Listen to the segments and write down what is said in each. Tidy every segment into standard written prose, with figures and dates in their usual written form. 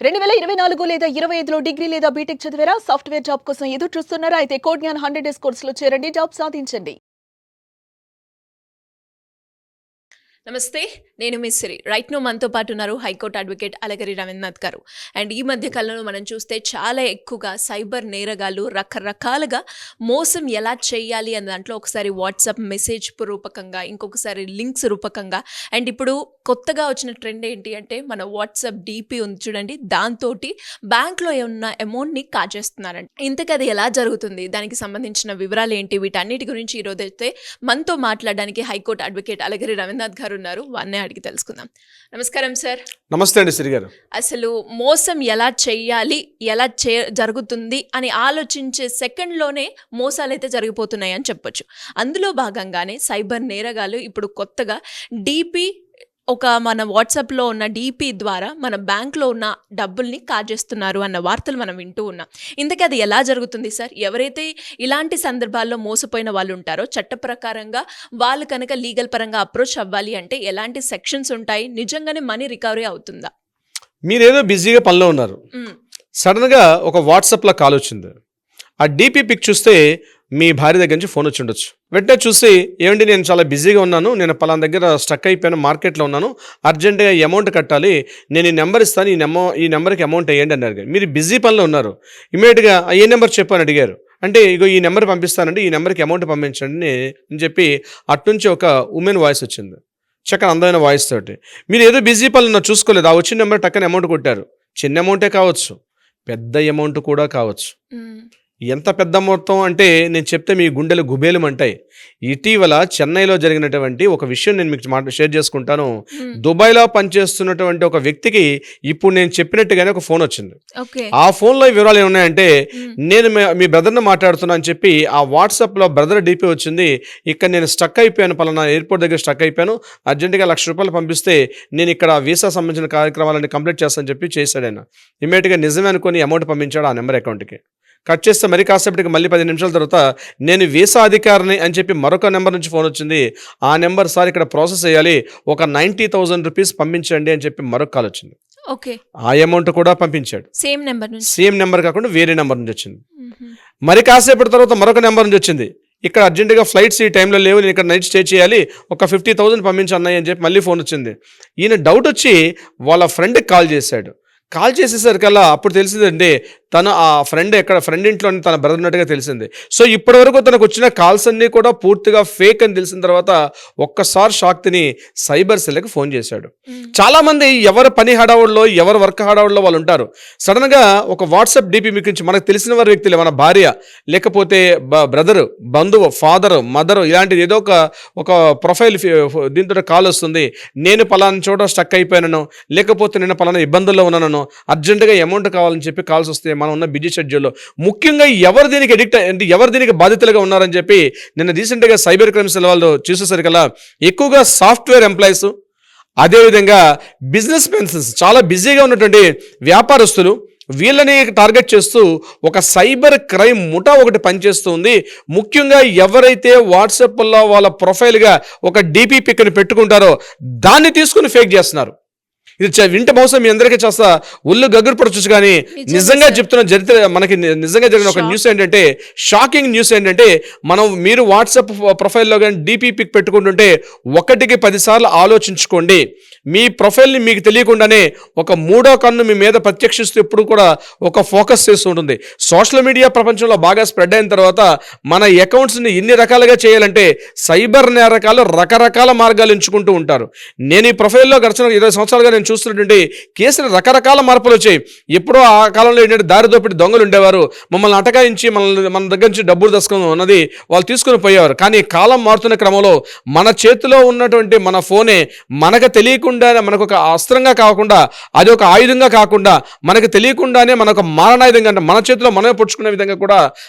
2024 లేదా 25లో డిగ్రీ లేదా బీటెక్ చదివారా? సాఫ్ట్‌వేర్ జాబ్ కోసం ఎదురు చూస్తున్నారా? అయితే కోడ్ జ్ఞాన్ 100 డేస్ కోర్సులో చేరండి, జాబ్ సాధించండి. నమస్తే, నేను మీ సిరి. రైట్ నో మనతో పాటు ఉన్నారు హైకోర్టు అడ్వకేట్ అలగిరి రవీంద్రనాథ్ గారు. అండ్ ఈ మధ్య కాలంలో మనం చూస్తే చాలా ఎక్కువగా సైబర్ నేరగాళ్ళు రకరకాలుగా మోసం ఎలా చేయాలి అన్న దాంట్లో ఒకసారి వాట్సాప్ మెసేజ్ రూపకంగా, ఇంకొకసారి లింక్స్ రూపకంగా, అండ్ ఇప్పుడు కొత్తగా వచ్చిన ట్రెండ్ ఏంటి అంటే మన వాట్సాప్ డీపీ ఉంది చూడండి, దాంతో బ్యాంక్లో ఉన్న అమౌంట్ని కాజేస్తున్నారండి. ఇంతకీ అది ఎలా జరుగుతుంది, దానికి సంబంధించిన వివరాలు ఏంటి, వీటన్నిటి గురించి ఈరోజు అయితే మనతో మాట్లాడడానికి హైకోర్టు అడ్వకేట్ అలగిరి రవీంద్రనాథ్ గారు ఉన్నారు. వాన్నే అడిగి తెలుసుకుందాం. నమస్కారం సార్. నమస్తే అండి శ్రీ గారు. అసలు మోసం ఎలా చెయ్యాలి, ఎలా జరుగుతుంది అని ఆలోచించే సెకండ్లోనే మోసాలు అయితే జరిగిపోతున్నాయి అని చెప్పొచ్చు. అందులో భాగంగానే సైబర్ నేరగాళ్ళు ఇప్పుడు కొత్తగా డీపీ, ఒక మన వాట్సాప్లో ఉన్న డీపీ ద్వారా మన బ్యాంక్లో ఉన్న డబ్బుల్ని కాజేస్తున్నారు అన్న వార్తలు మనం వింటూ ఉన్నాం. ఇంతకీ అది ఎలా జరుగుతుంది సార్? ఎవరైతే ఇలాంటి సందర్భాల్లో మోసపోయిన వాళ్ళు ఉంటారో చట్ట ప్రకారంగా వాళ్ళు కనుక లీగల్ పరంగా అప్రోచ్ అవ్వాలి అంటే ఎలాంటి సెక్షన్స్ ఉంటాయి? నిజంగానే మనీ రికవరీ అవుతుందా? మీరేదో బిజీగా పనిలో ఉన్నారు, సడన్గా ఒక వాట్సాప్లో కాల్ వచ్చింది. ఆ డీపీ పిక్ చూస్తే మీ భార్య దగ్గర నుంచి ఫోన్ వచ్చి ఉండొచ్చు. వెంటనే చూసి, ఏమండి నేను చాలా బిజీగా ఉన్నాను, నేను పలానా దగ్గర స్టక్ అయిపోయాను, మార్కెట్లో ఉన్నాను, అర్జెంటుగా అమౌంట్ కట్టాలి, నేను ఈ నెంబర్ ఇస్తాను, ఈ నెంబర్కి అమౌంట్ వేయండి అన్నారు. మీరు బిజీ పనిలో ఉన్నారు. ఇమీడియట్గా ఏ నెంబర్ చెప్పని అడిగారు. అంటే ఇగో ఈ నెంబర్ పంపిస్తానండి, ఈ నెంబర్కి అమౌంట్ పంపించండి అని చెప్పి అట్నుంచి ఒక ఉమెన్ వాయిస్ వచ్చింది, చక్కని అందమైన వాయిస్ తోటి. మీరు ఏదో బిజీ పనులు ఉన్నారు, చూసుకోలేదు. ఆ వచ్చిన నెంబర్ టక్కన అమౌంట్ కొట్టారు. చిన్న అమౌంటే కావచ్చు, పెద్ద అమౌంట్ కూడా కావచ్చు. ఎంత పెద్ద మొత్తం అంటే నేను చెప్తే మీ గుండెలు గుబేలు అంటాయి. ఇటీవల చెన్నైలో జరిగినటువంటి ఒక విషయం నేను మీకు షేర్ చేసుకుంటాను. దుబాయ్లో పనిచేస్తున్నటువంటి ఒక వ్యక్తికి ఇప్పుడు నేను చెప్పినట్టుగానే ఒక ఫోన్ వచ్చింది. ఆ ఫోన్లో వివరాలు ఏమున్నాయంటే, నేను మీ బ్రదర్ని మాట్లాడుతున్నా అని చెప్పి ఆ వాట్సాప్లో బ్రదర్ డీపీ వచ్చింది. ఇక్కడ నేను స్టక్ అయిపోయాను, పలానా ఎయిర్పోర్ట్ దగ్గర స్టక్ అయిపోయాను, అర్జెంటుగా ₹1,00,000 పంపిస్తే నేను ఇక్కడ వీసా సంబంధించిన కార్యక్రమాలన్నీ కంప్లీట్ చేస్తానని చెప్పి చేశాడు ఆయన. ఇమీడియట్గా నిజమే అనుకుని అమౌంట్ పంపించాడు ఆ నెంబర్ అకౌంట్కి. కట్ చేస్తే మరి కాసేపటికి మళ్ళీ 10 నిమిషాల తర్వాత నేను వీసా అధికారిని అని చెప్పి మరొక నెంబర్ నుంచి ఫోన్ వచ్చింది. ఆ నెంబర్ సార్ ఇక్కడ ప్రాసెస్ చేయాలి, ఒక ₹90,000 పంపించండి అని చెప్పి మరొక కాల్ వచ్చింది. ఆ అమౌంట్ కూడా పంపించాడు. సేమ్ నెంబర్ కాకుండా వేరే నెంబర్ నుంచి వచ్చింది. మరి కాసేపటి తర్వాత మరొక నెంబర్ నుంచి వచ్చింది, ఇక్కడ అర్జెంటుగా ఫ్లైట్స్ ఈ టైంలో లేవు, నేను ఇక్కడ నైట్ స్టే చేయాలి, ఒక 50,000 పంపించన్నాయి అని చెప్పి మళ్ళీ ఫోన్ వచ్చింది. ఈయన డౌట్ వచ్చి వాళ్ళ ఫ్రెండ్కి కాల్ చేశాడు. కాల్ చేసేసరికల్లా అప్పుడు తెలిసిందండి తను ఆ ఫ్రెండ్ ఇంట్లోనే తన బ్రదర్ ఉన్నట్టుగా తెలిసింది. సో ఇప్పటి వరకు తనకు వచ్చిన కాల్స్ అన్నీ కూడా పూర్తిగా ఫేక్ అని తెలిసిన తర్వాత ఒక్కసారి షాక్ తిని సైబర్ సెల్కి ఫోన్ చేశాడు. చాలామంది ఎవరు పని హడావుల్లో, ఎవరు వర్క్ హడావుల్లో వాళ్ళు ఉంటారు. సడన్గా ఒక వాట్సాప్ డీపీ మీకు మనకు తెలిసిన వారి వ్యక్తులే, మన భార్య, లేకపోతే బ్రదరు, బంధువు, ఫాదరు, మదరు, ఇలాంటిది ఏదో ఒక ప్రొఫైల్ దీంతో కాల్ వస్తుంది. నేను పలానా చోట స్టక్ అయిపోయాను, లేకపోతే నేను పలానా ఇబ్బందుల్లో ఉన్నాను, అర్జెంటుగా అమౌంట్ కావాలని చెప్పి కాల్స్ వస్తే మనం ఉన్న బిజీ షెడ్యూల్లో ముఖ్యంగా ఎవరు దీనికి అడిక్ట్ అంటే ఎవరు దీనికి బాధితులుగా ఉన్నారని చెప్పి నిన్న రీసెంట్గా సైబర్ క్రైమ్స్ వాళ్ళు చూసేసరికల్లా ఎక్కువగా సాఫ్ట్వేర్ ఎంప్లాయీస్, అదేవిధంగా బిజినెస్ మెన్స్, చాలా బిజీగా ఉన్నటువంటి వ్యాపారస్తులు, వీళ్ళని టార్గెట్ చేస్తూ ఒక సైబర్ క్రైమ్ ముఠా ఒకటి పనిచేస్తుంది. ముఖ్యంగా ఎవరైతే వాట్సాప్లో వాళ్ళ ప్రొఫైల్గా ఒక డీపీ పిక్ని పెట్టుకుంటారో దాన్ని తీసుకుని ఫేక్ చేస్తున్నారు. ఇది వింటే బహుశా మీ అందరికీ చేస్తా ఒళ్ళు గగ్గురు పడచ్చు. కానీ నిజంగా చెప్తున్న మనకి నిజంగా జరిగిన ఒక న్యూస్ ఏంటంటే, షాకింగ్ న్యూస్ ఏంటంటే, మీరు వాట్సాప్ ప్రొఫైల్లో కానీ డీపీ పిక్ పెట్టుకుంటుంటే 1కి 10 సార్లు ఆలోచించుకోండి. మీ ప్రొఫైల్ని మీకు తెలియకుండానే ఒక మూడో కన్ను మీ మీద ప్రత్యక్షిస్తూ ఎప్పుడు కూడా ఒక ఫోకస్ చేస్తూ ఉంటుంది. సోషల్ మీడియా ప్రపంచంలో బాగా స్ప్రెడ్ అయిన తర్వాత మన అకౌంట్స్ని ఎన్ని రకాలుగా చేయాలంటే సైబర్ నేరకాలు రకరకాల మార్గాలు ఎంచుకుంటూ ఉంటారు. నేను ఈ ప్రొఫైల్లో గడిచిన 20 సంవత్సరాలుగా నేను చూస్తున్నటువంటి కేసులు రకరకాల మార్పులు వచ్చాయి. ఎప్పుడో ఆ కాలంలో ఏంటంటే దారిదోపిడి దొంగలు ఉండేవారు, మమ్మల్ని అటకాయించి మన దగ్గర నుంచి డబ్బులు దశకం ఉన్నది వాళ్ళు తీసుకుని పోయేవారు. కానీ కాలం మారుతున్న క్రమంలో మన చేతిలో ఉన్నటువంటి మన ఫోనే మనకు తెలియకుండా, మనకు ఒక అస్త్రంగా కాకుండా, అది ఒక ఆయుధంగా కాకుండా, మనకు తెలియకుండానే మనకు మారణాయుధంగా, అంటే మన చేతిలో మనమే పుచ్చుకునే విధంగా కూడా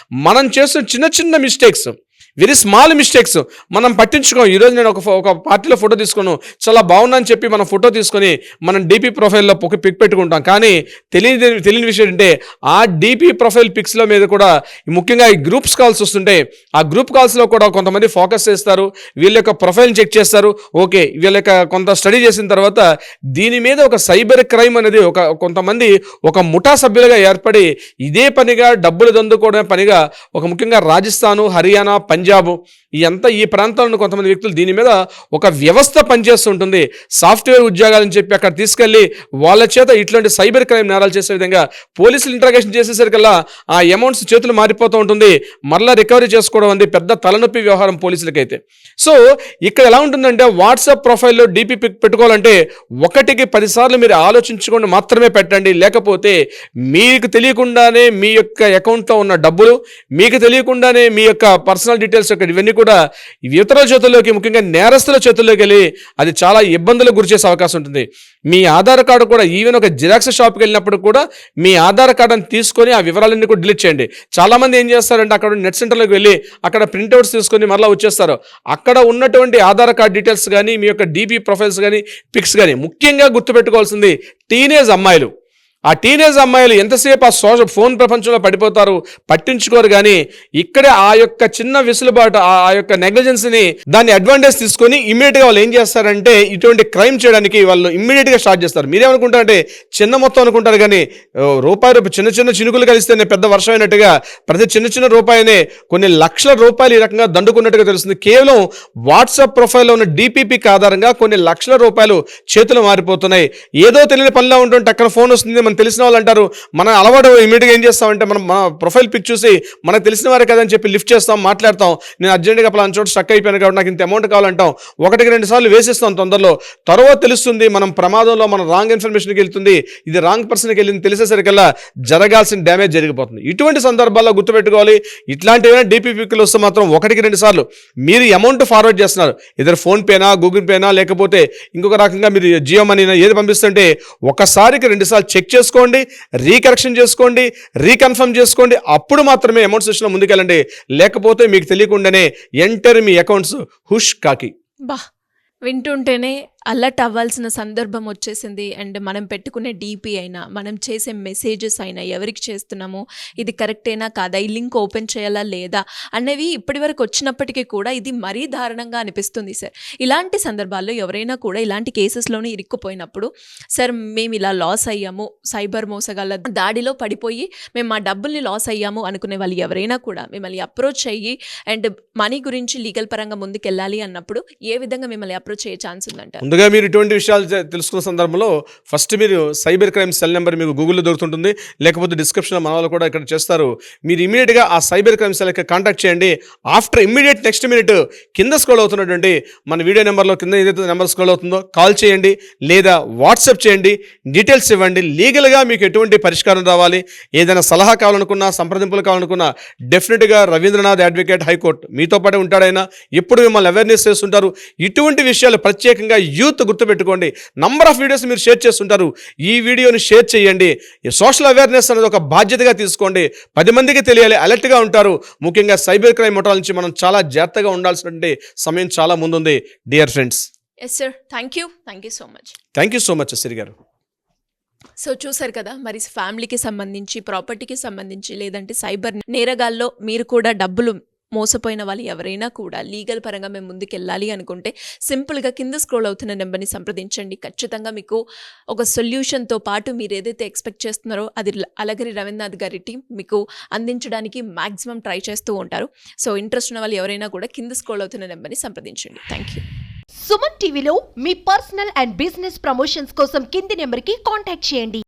మనం చేస్తున్న చిన్న చిన్న మిస్టేక్స్, వెరీ స్మాల్ మిస్టేక్స్ మనం పట్టించుకోం. ఈరోజు నేను ఒక పార్టీలో ఫోటో తీసుకున్నాను, చాలా బాగుందని చెప్పి మనం ఫోటో తీసుకొని మనం డీపీ ప్రొఫైల్లో ఒక పిక్ పెట్టుకుంటాం. కానీ తెలియని విషయం ఏంటంటే ఆ డీపీ ప్రొఫైల్ పిక్స్లో మీద కూడా ముఖ్యంగా ఈ గ్రూప్స్ కాల్స్ వస్తుంటే ఆ గ్రూప్ కాల్స్లో కూడా కొంతమంది ఫోకస్ చేస్తారు, వీళ్ళ యొక్క ప్రొఫైల్ని చెక్ చేస్తారు. ఓకే, వీళ్ళ యొక్క కొంత స్టడీ చేసిన తర్వాత దీని మీద ఒక సైబర్ క్రైమ్ అనేది కొంతమంది ఒక ముఠా సభ్యులుగా ఏర్పడి ఇదే పనిగా డబ్బులు దందుకోవడం పనిగా ఒక ముఖ్యంగా రాజస్థాను, హర్యానా, పంజాబ్ ఈ ప్రాంతాలను కొంతమంది వ్యక్తులు దీని మీద ఒక వ్యవస్థ పనిచేస్తుంటుంది. సాఫ్ట్వేర్ ఉద్యోగాలని చెప్పి అక్కడ తీసుకెళ్లి వాళ్ళ చేత ఇట్లాంటి సైబర్ క్రైమ్ నేరాలు చేసే విధంగా పోలీసులు ఇంట్రాగేషన్ చేసేసరికల్లా ఆ అమౌంట్స్ చేతులు మారిపోతూ ఉంటుంది. మరలా రికవరీ చేసుకోవడం అనేది పెద్ద తలనొప్పి వ్యవహారం పోలీసులకైతే. సో ఇక్కడ ఎలా ఉంటుందంటే వాట్సాప్ ప్రొఫైల్లో డీపీ పెట్టుకోవాలంటే 1కి 10 సార్లు మీరు ఆలోచించుకొని మాత్రమే పెట్టండి. లేకపోతే మీకు తెలియకుండానే మీ యొక్క అకౌంట్లో ఉన్న డబ్బులు, మీకు తెలియకుండానే మీ యొక్క పర్సనల్ డీటెయిల్స్ ఇవన్నీ కూడా ఇతరుల చేతుల్లోకి, ముఖ్యంగా నేరస్తుల చేతుల్లోకి వెళ్ళి అది చాలా ఇబ్బందులకు గురి చేసే అవకాశం ఉంటుంది. మీ ఆధార్ కార్డు కూడా ఈవెన్ ఒక జిరాక్స్ షాప్కి వెళ్ళినప్పుడు కూడా మీ ఆధార్ కార్డుని తీసుకొని ఆ వివరాలన్నీ కూడా డిలీట్ చేయండి. చాలామంది ఏం చేస్తారంటే అక్కడ నెట్ సెంటర్లోకి వెళ్ళి అక్కడ ప్రింట్అవుట్స్ తీసుకొని మరలా వచ్చేస్తారు. అక్కడ ఉన్నటువంటి ఆధార్ కార్డ్ డీటెయిల్స్ కానీ, మీ యొక్క డీపీ ప్రొఫైల్స్ కానీ, పిక్స్ కానీ, ముఖ్యంగా గుర్తుపెట్టుకోవాల్సింది టీనేజ్ అమ్మాయిలు. ఆ టీనేజ్ అమ్మాయిలు ఎంతసేపు ఆ ఫోన్ ప్రపంచంలో పడిపోతారు, పట్టించుకోరు. కానీ ఇక్కడే ఆ యొక్క చిన్న విసులుబాటు, ఆ యొక్క నెగ్లిజెన్స్ని దాన్ని అడ్వాంటేజ్ తీసుకొని ఇమ్మీడియట్గా వాళ్ళు ఏం చేస్తారంటే ఇటువంటి క్రైమ్ చేయడానికి వాళ్ళు ఇమ్మీడియట్గా స్టార్ట్ చేస్తారు. మీరేమనుకుంటారంటే చిన్న మొత్తం అనుకుంటారు, కానీ రూపాయి చిన్న చినుకులు కలిస్తేనే పెద్ద వర్షం అయినట్టుగా ప్రతి చిన్న రూపాయినే కొన్ని లక్షల రూపాయలు ఈ రకంగా దండుకున్నట్టుగా తెలుస్తుంది. కేవలం వాట్సాప్ ప్రొఫైల్లో ఉన్న డీపీపీకి ఆధారంగా కొన్ని లక్షల రూపాయలు చేతులు మారిపోతున్నాయి. ఏదో తెలియని పనిలో ఉంటుంటే అక్కడ ఫోన్ వస్తుంది, మనకు తెలిసిన వాళ్ళు అంటారు. మన అలవాటు ఇమీడియట్గా ఏం చేస్తామంటే మనం మన ప్రొఫైల్ పిక్ చూసి మనకు తెలిసిన వారే కదని చెప్పి లిఫ్ట్ చేస్తాం, మాట్లాడతాం. నేను అర్జెంట్గా పలానా చోట స్టక్ అయిపోయాను కాబట్టి నాకు ఇంత అమౌంట్ కావాలంటాం. 1-2 సార్లు వేసిస్తాం తొందరలో. తర్వాత తెలుస్తుంది మనం ప్రమాదంలో మన రాంగ్ ఇన్ఫర్మేషన్కి వెళ్తుంది, ఇది రాంగ్ పర్సన్కి వెళ్ళింది, తెలిసేసరికల్లా జరగాల్సిన డ్యామేజ్ జరిగిపోతుంది. ఇటువంటి సందర్భాల్లో గుర్తుపెట్టుకోవాలి, ఇట్లాంటివైనా డీపీ పిక్లు వస్తే మాత్రం 1-2 సార్లు మీరు అమౌంట్ ఫార్వర్డ్ చేస్తున్నారు, ఇద్దరు ఫోన్పేనా, గూగుల్ పేనా, లేకపోతే ఇంకొక రకంగా మీరు జియో మనీనా ఏది పంపిస్తుంటే 1సారికి 2 సార్లు చెక్ చేసుకోండి, రీకరెక్షన్ చేసుకోండి, రీకన్ఫర్మ్ చేసుకోండి. అప్పుడు మాత్రమే అమౌంట్ సెషన్లో ముందుకెళ్ళండి. లేకపోతే మీకు తెలియకుండానే ఎంటర్ మీ అకౌంట్స్ హుష్ కాకి. వింటుంటేనే అలర్ట్ అవ్వాల్సిన సందర్భం వచ్చేసింది. అండ్ మనం పెట్టుకునే డీపీ అయినా, మనం చేసే మెసేజెస్ అయినా, ఎవరికి చేస్తున్నామో ఇది కరెక్టేనా కాదా, ఈ లింక్ ఓపెన్ చేయాలా లేదా అనేవి ఇప్పటి వరకు వచ్చినప్పటికీ కూడా ఇది మరీ దారుణంగా అనిపిస్తుంది సార్. ఇలాంటి సందర్భాల్లో ఎవరైనా కూడా ఇలాంటి కేసెస్లోనే ఇరుక్కుపోయినప్పుడు, సార్ మేము ఇలా లాస్ అయ్యాము, సైబర్ మోసగాళ్ళ దాడిలో పడిపోయి మేము మా డబ్బుల్ని లాస్ అయ్యాము అనుకునే వాళ్ళు ఎవరైనా కూడా మిమ్మల్ని అప్రోచ్ అయ్యి అండ్ మనీ గురించి లీగల్ పరంగా ముందుకెళ్ళాలి అన్నప్పుడు ఏ విధంగా మిమ్మల్ని అప్రోచ్ అయ్యే ఛాన్స్ ఉందంటారు? ముందుగా మీరు ఇటువంటి విషయాలు తెలుసుకున్న సందర్భంలో ఫస్ట్ మీరు సైబర్ క్రైమ్ సెల్ నెంబర్ మీకు గూగుల్లో దొరుకుతుంటుంది, లేకపోతే డిస్క్రిప్షన్లో మన వాళ్ళు కూడా ఇక్కడ చేస్తారు. మీరు ఇమీడియట్గా ఆ సైబర్ క్రైమ్ సెల్కి కాంటాక్ట్ చేయండి. ఆఫ్టర్ ఇమీడియట్ నెక్స్ట్ మినిట్ కింద స్క్రోల్ అవుతున్నటువంటి మన వీడియో నెంబర్లో కింద ఏదైతే నెంబర్ స్క్రోల్ అవుతుందో కాల్ చేయండి, లేదా వాట్సాప్ చేయండి, డీటెయిల్స్ ఇవ్వండి. లీగల్గా మీకు ఎటువంటి పరిష్కారం రావాలి, ఏదైనా సలహా కావాలనుకున్నా, సంప్రదింపులు కావాలనుకున్నా డెఫినెట్గా రవీంద్రనాథ్ అడ్వకేట్ హైకోర్టు మీతో పాటు ఉంటాడైనా, ఎప్పుడు మిమ్మల్ని అవేర్నెస్ చేస్తుంటారు. ఇటువంటి విషయాలు ప్రత్యేకంగా యూత్ గుర్తుపెట్టుకోండి. నంబర్ ఆఫ్ వీడియోస్ మీరు షేర్ చేస్తుంటారు, ఈ వీడియోని షేర్ చేయండి. సోషల్ అవేర్నెస్ అనేది ఒక బాధ్యతగా తీసుకోండి, 10 మందికి తెలియాలి, అలర్ట్గా ఉంటారు. ముఖ్యంగా సైబర్ క్రైమ్ ముఠాల నుంచి మనం చాలా జాగ్రత్తగా ఉండాల్సినటువంటి సమయం చాలా ముందుంది dear friends. Yes sir, thank you so much. Thank you so much Siri గారు. సో చూసారు కదా, మరి ఫ్యామిలీకి సంబంధించి, ప్రాపర్టీకి సంబంధించి, లేదంటే సైబర్ నేరగాల్లో మీరు కూడా డబ్బులు మోసపోయిన వాళ్ళు ఎవరైనా కూడా లీగల్ పరంగా మేము ముందుకెళ్ళాలి అనుకుంటే సింపుల్గా కింద స్క్రోల్ అవుతున్న నెంబర్ని సంప్రదించండి. ఖచ్చితంగా మీకు ఒక సొల్యూషన్తో పాటు మీరు ఏదైతే ఎక్స్పెక్ట్ చేస్తున్నారో అది అలగరి రవీంద్రనాథ్ గారి టీం మీకు అందించడానికి మ్యాక్సిమం ట్రై చేస్తూ ఉంటారు. సో ఇంట్రెస్ట్ ఉన్న వాళ్ళు ఎవరైనా కూడా కింద స్క్రోల్ అవుతున్న నెంబర్ని సంప్రదించండి. Thank you. సుమన్ టీవీలో మీ పర్సనల్ అండ్ బిజినెస్ ప్రమోషన్స్ కోసం కింది నెంబర్కి కాంటాక్ట్ చేయండి.